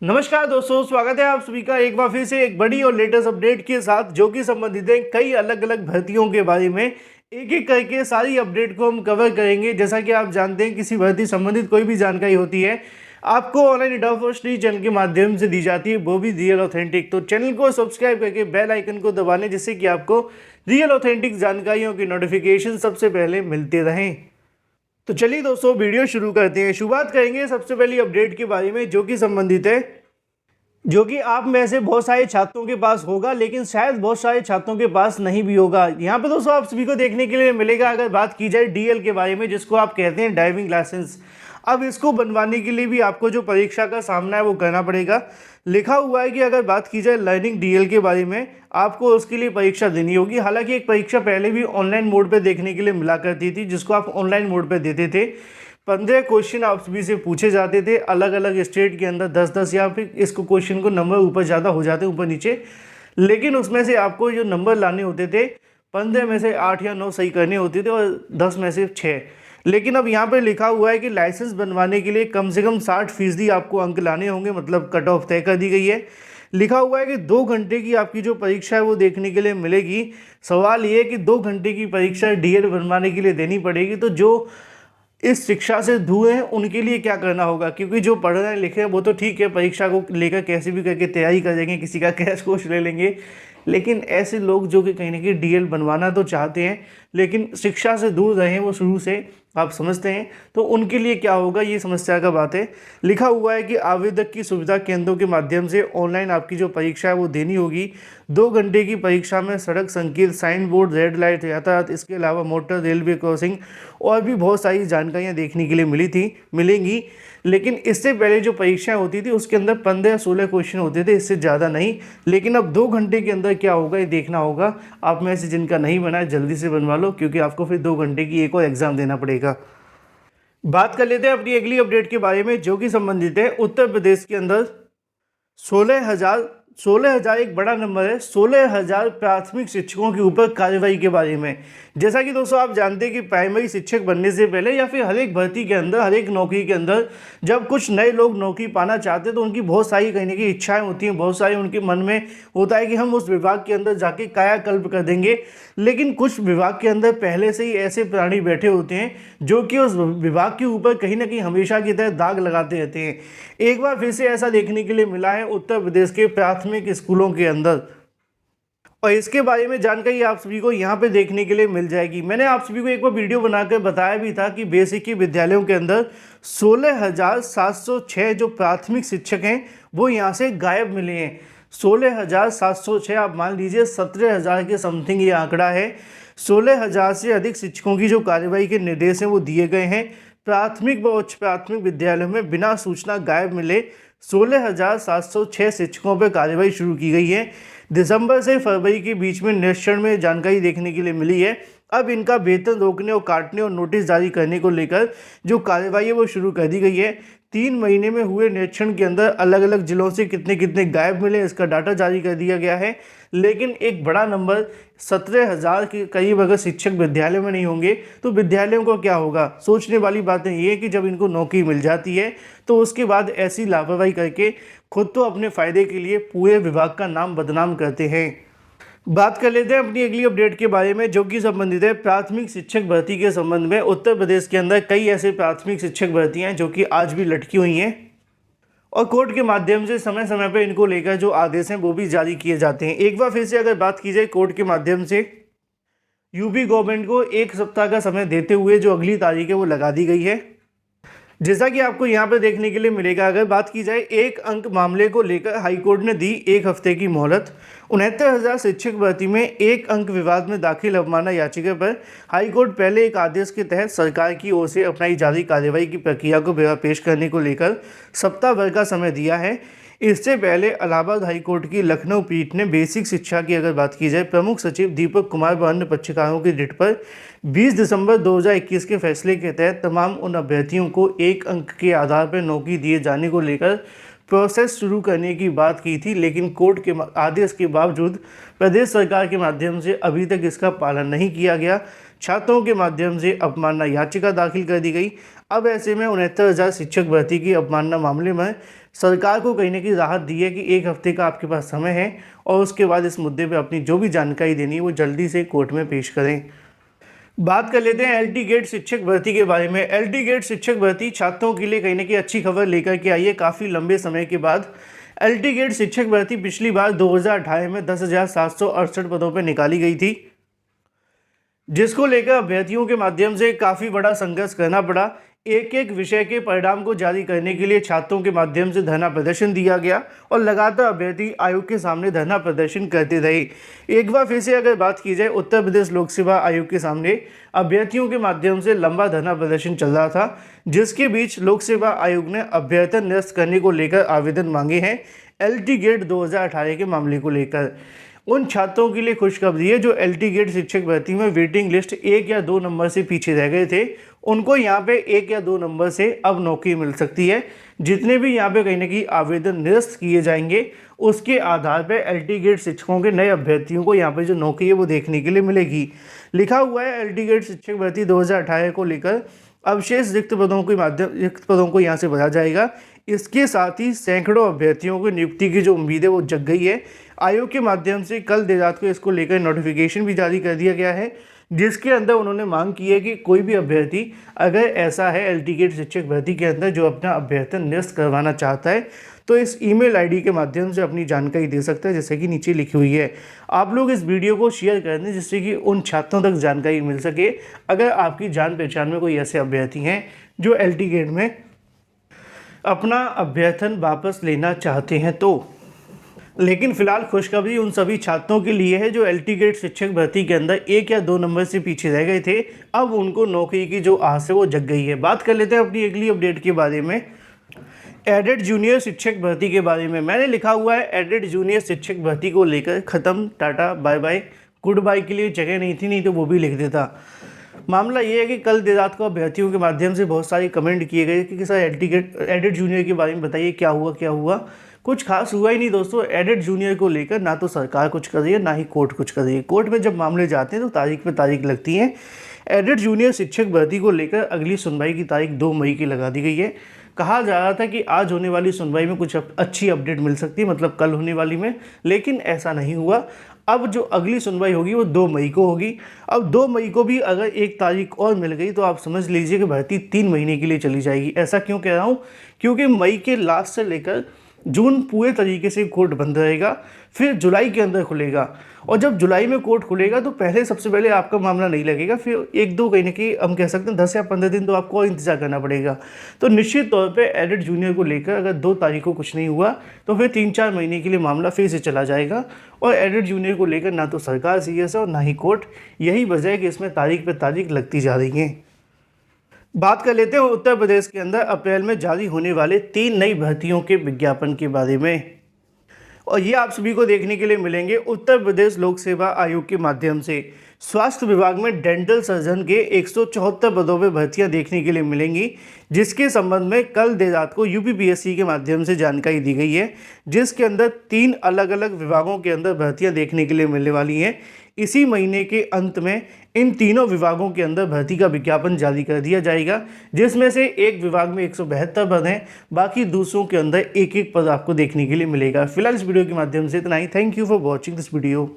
नमस्कार दोस्तों, स्वागत है आप सभी का एक बार फिर से एक बड़ी और लेटेस्ट अपडेट के साथ जो कि संबंधित है कई अलग अलग भर्तियों के बारे में। एक एक करके सारी अपडेट को हम कवर करेंगे। जैसा कि आप जानते हैं, किसी भर्ती संबंधित कोई भी जानकारी होती है आपको ऑनलाइन इंडिया फर्स्ट चैनल के माध्यम से दी जाती है, वो भी रियल ऑथेंटिक। तो चैनल को सब्सक्राइब करके बेल आइकन को दबाने, जिससे कि आपको रियल ऑथेंटिक जानकारियों की नोटिफिकेशन सबसे पहले मिलते रहें। तो चलिए दोस्तों, वीडियो शुरू करते हैं। शुरुआत करेंगे सबसे पहली अपडेट के बारे में जो कि संबंधित है, जो कि आप में से बहुत सारे छात्रों के पास होगा, लेकिन शायद बहुत सारे छात्रों के पास नहीं भी होगा। यहाँ पे दोस्तों आप सभी को देखने के लिए मिलेगा, अगर बात की जाए डीएल के बारे में, जिसको आप कहते हैं ड्राइविंग लाइसेंस। अब इसको बनवाने के लिए भी आपको जो परीक्षा का सामना है वो करना पड़ेगा। लिखा हुआ है कि अगर बात की जाए लर्निंग डीएल के बारे में, आपको उसके लिए परीक्षा देनी होगी। हालांकि एक परीक्षा पहले भी ऑनलाइन मोड पे देखने के लिए मिला करती थी, जिसको आप ऑनलाइन मोड पे देते थे। 15 क्वेश्चन आप सभी से पूछे जाते थे अलग अलग स्टेट के अंदर, 10-10 या फिर इसको क्वेश्चन को नंबर ऊपर ज़्यादा हो जाते ऊपर नीचे, लेकिन उसमें से आपको जो नंबर लाने होते थे 15 में से 8 या 9 सही करने होते थे और 10 में से 6। लेकिन अब यहाँ पर लिखा हुआ है कि लाइसेंस बनवाने के लिए कम से कम 60% आपको अंक लाने होंगे, मतलब कट ऑफ तय कर दी गई है। लिखा हुआ है कि 2 घंटे की आपकी जो परीक्षा है वो देखने के लिए मिलेगी। सवाल ये है कि 2 घंटे की परीक्षा डीएल बनवाने के लिए देनी पड़ेगी, तो जो इस शिक्षा से दूर हैं उनके लिए क्या करना होगा? क्योंकि जो पढ़ रहे हैं लिखे हैं वो तो ठीक है, परीक्षा को लेकर कैसे भी करके तैयारी करेंगे, किसी का क्रैश कोर्स ले लेंगे। लेकिन ऐसे लोग जो कि कहीं ना कहीं डीएल बनवाना तो चाहते हैं लेकिन शिक्षा से दूर रहे हैं वो शुरू से, आप समझते हैं, तो उनके लिए क्या होगा, ये समस्या का बात है। लिखा हुआ है कि आवेदक की सुविधा केंद्रों के माध्यम से ऑनलाइन आपकी जो परीक्षा है वो देनी होगी। 2 घंटे की परीक्षा में सड़क संकेत, साइन बोर्ड, रेड लाइट, यातायात, इसके अलावा मोटर, रेलवे क्रॉसिंग और भी बहुत सारी जानकारियाँ देखने के लिए मिलेंगी। लेकिन इससे पहले जो परीक्षाएं होती थी उसके अंदर 15-16 क्वेश्चन होते थे, इससे ज़्यादा नहीं। लेकिन अब 2 घंटे के अंदर क्या होगा ये देखना होगा। आप में से जिनका नहीं बना है जल्दी से बनवा लो, क्योंकि आपको फिर 2 घंटे की एक और एग्ज़ाम देना पड़ेगा। बात कर लेते हैं अपनी अगली अपडेट के बारे में जो कि संबंधित है उत्तर प्रदेश के अंदर 16,000 एक बड़ा नंबर है। 16,000 प्राथमिक शिक्षकों के ऊपर कार्रवाई के बारे में। जैसा कि दोस्तों आप जानते हैं कि प्राइमरी शिक्षक बनने से पहले या फिर हर एक भर्ती के अंदर, हर एक नौकरी के अंदर जब कुछ नए लोग नौकरी पाना चाहते हैं तो उनकी बहुत सारी कहीं ना कहीं इच्छाएं होती हैं, बहुत सारी उनके मन में होता है कि हम उस विभाग के अंदर जाके कायाकल्प कर देंगे। लेकिन कुछ विभाग के अंदर पहले से ही ऐसे प्राणी बैठे होते हैं जो कि उस विभाग के ऊपर कहीं ना कहीं हमेशा की तरह दाग लगाते रहते हैं। एक बार फिर से ऐसा देखने के लिए मिला है उत्तर प्रदेश के प्राथमिक स्कूलों के अंदर, और इसके बारे में जानकारी आप सभी को यहाँ पे देखने के लिए मिल जाएगी। मैंने आप सभी को एक बार वीडियो बनाकर बताया भी था कि बेसिक विद्यालयों के अंदर 16,706 जो प्राथमिक शिक्षक हैं वो यहाँ से गायब मिले हैं। 16,706, आप मान लीजिए 17,000 के समथिंग ये आंकड़ा है। 16,000 से अधिक शिक्षकों की जो कार्रवाई के निर्देश हैं वो दिए गए हैं। प्राथमिक व उच्च प्राथमिक विद्यालयों में बिना सूचना गायब मिले 16,706 शिक्षकों पर कार्रवाई शुरू की गई है। दिसंबर से फरवरी के बीच में निरीक्षण में जानकारी देखने के लिए मिली है। अब इनका वेतन रोकने और काटने और नोटिस जारी करने को लेकर जो कार्रवाई है वो शुरू कर दी गई है। 3 महीने में हुए निरीक्षण के अंदर अलग अलग जिलों से कितने कितने गायब मिले इसका डाटा जारी कर दिया गया है। लेकिन एक बड़ा नंबर 17,000 के करीब अगर शिक्षक विद्यालय में नहीं होंगे तो विद्यालयों को क्या होगा। सोचने वाली बातें ये है कि जब इनको नौकरी मिल जाती है तो उसके बाद ऐसी लापरवाही करके खुद तो अपने फ़ायदे के लिए पूरे विभाग का नाम बदनाम करते हैं। बात कर लेते हैं अपनी अगली अपडेट के बारे में जो कि संबंधित है प्राथमिक शिक्षक भर्ती के संबंध में। उत्तर प्रदेश के अंदर कई ऐसे प्राथमिक शिक्षक भर्तियां हैं जो कि आज भी लटकी हुई हैं और कोर्ट के माध्यम से समय समय पर इनको लेकर जो आदेश हैं वो भी जारी किए जाते हैं। एक बार फिर से अगर बात की जाए कोर्ट के माध्यम से, यूपी गवर्नमेंट को 1 सप्ताह का समय देते हुए जो अगली तारीख है वो लगा दी गई है। जैसा कि आपको यहाँ पर देखने के लिए मिलेगा, अगर बात की जाए 1 अंक मामले को लेकर हाईकोर्ट ने दी 1 हफ्ते की मोहलत। 69,000 शिक्षक भर्ती में 1 अंक विवाद में दाखिल अवमानना याचिका पर हाईकोर्ट पहले एक आदेश के तहत सरकार की ओर से अपनाई जा रही कार्रवाई की प्रक्रिया को ब्यौरा पेश करने को लेकर सप्ताह भर का समय दिया है। इससे पहले इलाहाबाद हाईकोर्ट की लखनऊ पीठ ने बेसिक शिक्षा की अगर बात की जाए प्रमुख सचिव दीपक कुमार व अन्य पक्षकारों की रिट पर 20 दिसंबर 2021 के फैसले के तहत तमाम उन अभ्यर्थियों को 1 अंक के आधार पर नौकरी दिए जाने को लेकर प्रोसेस शुरू करने की बात की थी। लेकिन कोर्ट के आदेश के बावजूद प्रदेश सरकार के माध्यम से अभी तक इसका पालन नहीं किया गया। छात्रों के माध्यम से अवमानना याचिका दाखिल कर दी गई। अब ऐसे में 69,000 शिक्षक भर्ती की अवमानना मामले में सरकार को कहीं ना कहीं राहत दी है कि 1 हफ्ते का आपके पास समय है और उसके बाद इस मुद्दे पे अपनी जो भी जानकारी देनी है वो जल्दी से कोर्ट में पेश करें। बात कर लेते हैं एलटी गेट शिक्षक भर्ती के बारे में। एलटी गेट शिक्षक भर्ती छात्रों के लिए कहीं ना कहीं अच्छी खबर लेकर के आई है। काफ़ी लंबे समय के बाद एलटी गेट शिक्षक भर्ती पिछली बार 2018 में 10,768 पदों पर निकाली गई थी, जिसको लेकर अभ्यर्थियों के माध्यम से काफ़ी बड़ा संघर्ष करना पड़ा। एक एक विषय के परिणाम को जारी करने के लिए छात्रों के माध्यम से धरना प्रदर्शन दिया गया और लगातार अभ्यर्थी आयोग के सामने धरना प्रदर्शन करते रहे। एक बार फिर से अगर बात की जाए, उत्तर प्रदेश लोक सेवा आयोग के सामने अभ्यर्थियों के माध्यम से लंबा धरना प्रदर्शन चल रहा था, जिसके बीच लोक सेवा आयोग ने अभ्यर्थन निरस्त करने को लेकर आवेदन मांगे हैं एलटी गेट 2018 के मामले को लेकर। उन छात्रों के लिए खुशखबरी है जो एलटी गेट शिक्षक भर्ती में वेटिंग लिस्ट 1 या 2 नंबर से पीछे रह गए थे, उनको यहाँ पे 1 या 2 नंबर से अब नौकरी मिल सकती है। जितने भी यहाँ पे कहीं ना कहीं आवेदन निरस्त किए जाएंगे उसके आधार पर एलटी गेट शिक्षकों के नए अभ्यर्थियों को यहाँ पे जो नौकरी है वो देखने के लिए मिलेगी। लिखा हुआ है एलटी गेट शिक्षक भर्ती 2018 को लेकर अवशेष रिक्त पदों को यहाँ से भरा जाएगा। इसके साथ ही सैकड़ों अभ्यर्थियों को नियुक्ति की जो उम्मीद है वो जग गई है। आयोग के माध्यम से कल देर रात को इसको लेकर नोटिफिकेशन भी जारी कर दिया गया है, जिसके अंदर उन्होंने मांग की है कि कोई भी अभ्यर्थी अगर ऐसा है एलटी गेट शिक्षक भर्ती के अंदर जो अपना अभ्यर्थन निरस्त करवाना चाहता है तो इस ईमेल आईडी के माध्यम से अपनी जानकारी दे सकता है, जैसे कि नीचे लिखी हुई है। आप लोग इस वीडियो को शेयर कर दें जिससे कि उन छात्रों तक जानकारी मिल सके अगर आपकी जान पहचान में कोई ऐसे अभ्यर्थी हैं जो एलटी गेट में अपना अभ्यर्थन वापस लेना चाहते हैं तो। लेकिन फिलहाल खुशखबरी उन सभी छात्रों के लिए है जो एलटी गेट शिक्षक भर्ती के अंदर 1 या 2 नंबर से पीछे रह गए थे, अब उनको नौकरी की जो आस है वो जग गई है। बात कर लेते हैं अपनी अगली अपडेट के बारे में, एडेड जूनियर शिक्षक भर्ती के बारे में। मैंने लिखा हुआ है एडेड जूनियर शिक्षक भर्ती को लेकर ख़त्म, टाटा बाय बाय, गुड बाय के लिए जगह नहीं थी, नहीं तो वो भी लिख देता। मामला ये है कि कल देर रात को अभ्यर्थियों के माध्यम से बहुत सारे कमेंट किए गए कि सर एडेड जूनियर के बारे में बताइए क्या हुआ। कुछ खास हुआ ही नहीं दोस्तों। एडेड जूनियर को लेकर ना तो सरकार कुछ कर रही है ना ही कोर्ट कुछ कर रही है। कोर्ट में जब मामले जाते हैं तो तारीख पे तारीख लगती है। एडेड जूनियर शिक्षक भर्ती को लेकर अगली सुनवाई की तारीख 2 मई की लगा दी गई है। कहा जा रहा था कि आज होने वाली सुनवाई में कुछ अच्छी अपडेट मिल सकती है, मतलब कल होने वाली में, लेकिन ऐसा नहीं हुआ। अब जो अगली सुनवाई होगी वो 2 मई को होगी। अब 2 मई को भी अगर एक तारीख और मिल गई तो आप समझ लीजिए कि भर्ती 3 महीने के लिए चली जाएगी। ऐसा क्यों कह रहा हूँ, क्योंकि मई के लास्ट से लेकर जून पूरे तरीके से कोर्ट बंद रहेगा, फिर जुलाई के अंदर खुलेगा और जब जुलाई में कोर्ट खुलेगा तो सबसे पहले आपका मामला नहीं लगेगा, फिर 1-2 कहीं ना कहीं हम कह सकते हैं 10 या 15 दिन तो आपको और इंतजार करना पड़ेगा। तो निश्चित तौर पे एडेड जूनियर को लेकर अगर 2 तारीख को कुछ नहीं हुआ तो फिर 3-4 महीने के लिए मामला फिर से चला जाएगा और एडेड जूनियर को लेकर ना तो सरकार सीरियस है और ना ही कोर्ट। यही वजह है कि इसमें तारीख पर तारीख लगती जा रही है। बात कर लेते हैं उत्तर प्रदेश के अंदर अप्रैल में जारी होने वाले 3 नई भर्तियों के विज्ञापन के बारे में, और ये आप सभी को देखने के लिए मिलेंगे उत्तर प्रदेश लोक सेवा आयोग के माध्यम से। स्वास्थ्य विभाग में डेंटल सर्जन के 174 पदों पर भर्तियां देखने के लिए मिलेंगी, जिसके संबंध में कल देर रात को यूपीपीएससी के माध्यम से जानकारी दी गई है, जिसके अंदर 3 अलग अलग विभागों के अंदर भर्तियां देखने के लिए मिलने वाली हैं। इसी महीने के अंत में इन तीनों विभागों के अंदर भर्ती का विज्ञापन जारी कर दिया जाएगा, जिसमें से एक विभाग में 172 पद हैं, बाकी दूसरों के अंदर एक एक पद आपको देखने के लिए मिलेगा। फिलहाल इस वीडियो के माध्यम से इतना ही। Thank you for watching this video.